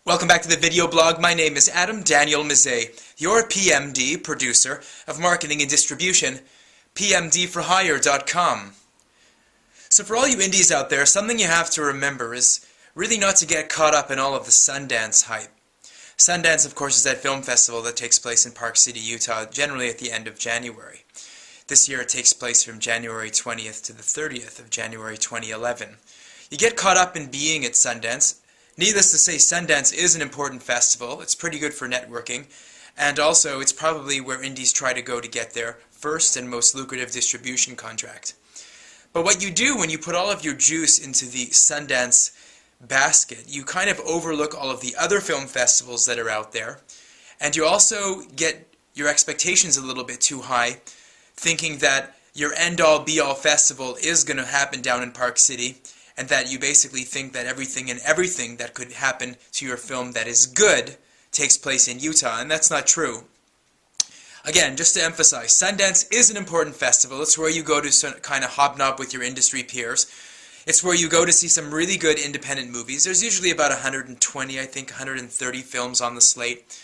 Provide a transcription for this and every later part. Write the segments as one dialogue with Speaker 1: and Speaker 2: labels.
Speaker 1: Welcome back to the video blog. My name is Adam Daniel Mezei, your PMD, producer of marketing and distribution, pmdforhire.com. So for all you indies out there, something you have to remember is really not to get caught up in all of the Sundance hype. Sundance, of course, is that film festival that takes place in Park City, Utah, generally at the end of January. This year it takes place from January 20th to the 30th of January 2011. You get caught up in being at Sundance. Needless to say, Sundance is an important festival. It's pretty good for networking, and also it's probably where indies try to go to get their first and most lucrative distribution contract. But what you do when you put all of your juice into the Sundance basket, you kind of overlook all of the other film festivals that are out there, and you also get your expectations a little bit too high, thinking that your end-all be-all festival is going to happen down in Park City, and that you basically think that everything that could happen to your film that is good takes place in Utah, and that's not true. Again, just to emphasize, Sundance is an important festival. It's where you go to kind of hobnob with your industry peers. It's where you go to see some really good independent movies. There's usually about 120, I think 130 films on the slate.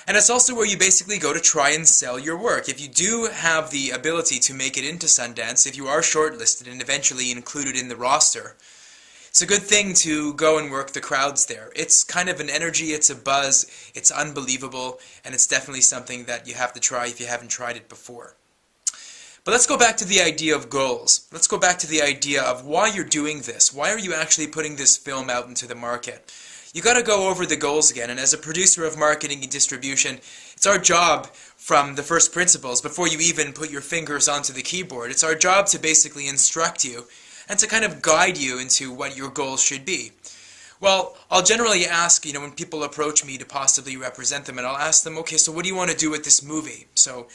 Speaker 1: And it's also where you basically go to try and sell your work. If you do have the ability to make it into Sundance, if you are shortlisted and eventually included in the roster, it's a good thing to go and work the crowds there. It's kind of an energy, it's a buzz, it's unbelievable, and it's definitely something that you have to try if you haven't tried it before. But let's go back to the idea of goals. Let's go back to the idea of why you're doing this. Why are you actually putting this film out into the market? You got to go over the goals again, and as a producer of marketing and distribution, it's our job from the first principles, before you even put your fingers onto the keyboard, it's our job to basically instruct you and to kind of guide you into what your goals should be. Well, I'll generally ask, when people approach me to possibly represent them, and I'll ask them, okay, so what do you want to do with this movie? So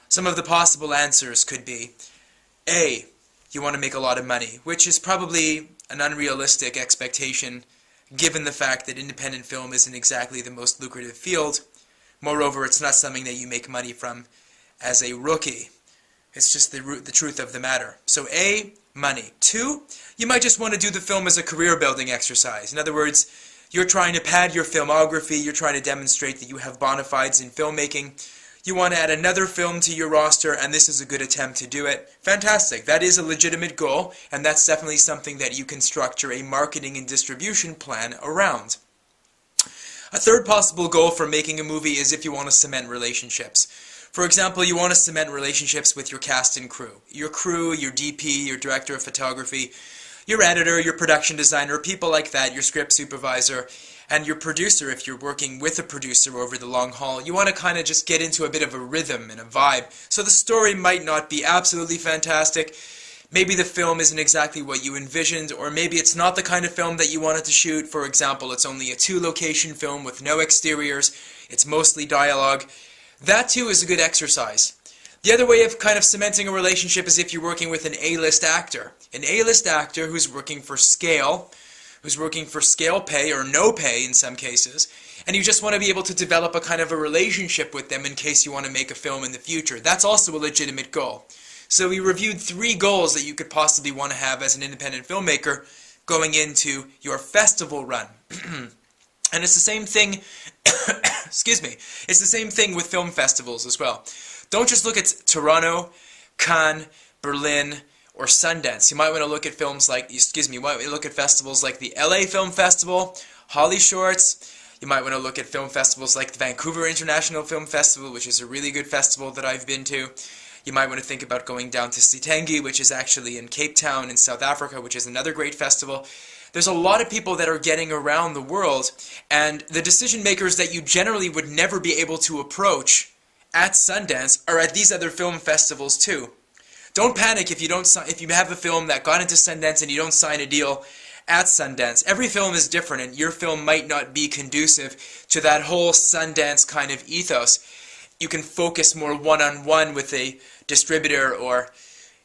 Speaker 1: some of the possible answers could be, A, you want to make a lot of money, which is probably an unrealistic expectation given the fact that independent film isn't exactly the most lucrative field. Moreover, it's not something that you make money from as a rookie. It's just the truth of the matter. So A, money. 2, you might just want to do the film as a career-building exercise. In other words, you're trying to pad your filmography, you're trying to demonstrate that you have bona fides in filmmaking, you want to add another film to your roster, and this is a good attempt to do it. Fantastic. That is a legitimate goal, and that's definitely something that you can structure a marketing and distribution plan around. A third possible goal for making a movie is if you want to cement relationships. For example, you want to cement relationships with your cast and crew. Your crew, your DP, your director of photography, your editor, your production designer, people like that, your script supervisor, and your producer if you're working with a producer over the long haul. You want to kind of just get into a bit of a rhythm and a vibe. So the story might not be absolutely fantastic. Maybe the film isn't exactly what you envisioned, or maybe it's not the kind of film that you wanted to shoot. For example, it's only a 2-location film with no exteriors. It's mostly dialogue. That too is a good exercise. The other way of kind of cementing a relationship is if you're working with an A-list actor. An A-list actor who's working for scale pay or no pay in some cases, and you just want to be able to develop a kind of a relationship with them in case you want to make a film in the future. That's also a legitimate goal. So we reviewed 3 goals that you could possibly want to have as an independent filmmaker going into your festival run. And it's the same thing, excuse me, it's the same thing with film festivals as well. Don't just look at Toronto, Cannes, Berlin, or Sundance. You might want to look at festivals like the LA Film Festival, Holly Shorts. You might want to look at film festivals like the Vancouver International Film Festival, which is a really good festival that I've been to. You might want to think about going down to Sitengi, which is actually in Cape Town in South Africa, which is another great festival. There's a lot of people that are getting around the world, and the decision makers that you generally would never be able to approach at Sundance are at these other film festivals too. Don't panic if you have a film that got into Sundance and you don't sign a deal at Sundance. Every film is different, and your film might not be conducive to that whole Sundance kind of ethos. You can focus more one-on-one with a distributor or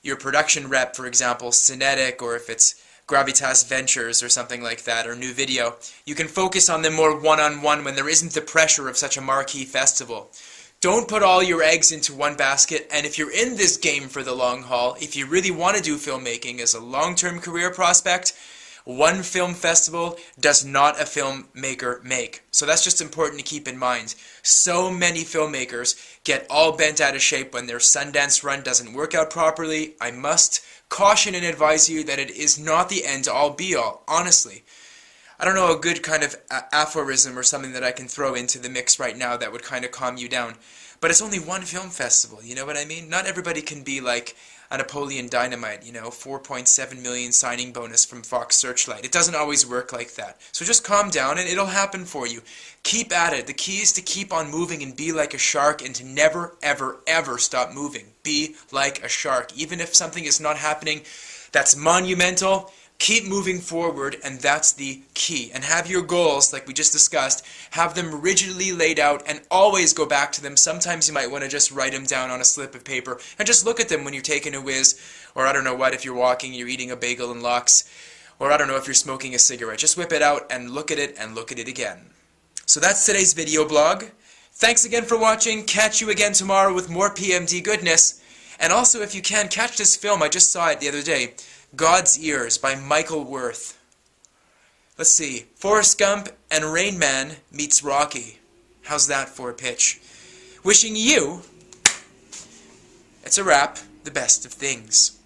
Speaker 1: your production rep, for example, Cinetic, or if it's Gravitas Ventures or something like that, or New Video. You can focus on them more one-on-one when there isn't the pressure of such a marquee festival. Don't put all your eggs into one basket, and if you're in this game for the long haul, if you really want to do filmmaking as a long-term career prospect, One film festival does not a filmmaker make. So that's just important to keep in mind. So many filmmakers get all bent out of shape when their Sundance run doesn't work out properly. I must caution and advise you that it is not the end-all be-all, honestly. I don't know a good kind of aphorism or something that I can throw into the mix right now that would kind of calm you down. But it's only one film festival, you know what I mean? Not everybody can be like a Napoleon Dynamite, 4.7 million signing bonus from Fox Searchlight. It doesn't always work like that. So just calm down and it'll happen for you. Keep at it. The key is to keep on moving and be like a shark and to never, ever, ever stop moving. Be like a shark. Even if something is not happening that's monumental, keep moving forward, and that's the key. And have your goals, like we just discussed, have them rigidly laid out and always go back to them. Sometimes you might want to just write them down on a slip of paper and just look at them when you're taking a whiz, or I don't know what, if you're walking, you're eating a bagel and lox, or I don't know if you're smoking a cigarette. Just whip it out and look at it again. So that's today's video blog. Thanks again for watching. Catch you again tomorrow with more PMD goodness. And also, if you can, catch this film. I just saw it the other day. God's Ears by Michael Worth. Let's see. Forrest Gump and Rain Man meets Rocky. How's that for a pitch? Wishing you, it's a wrap, the best of things.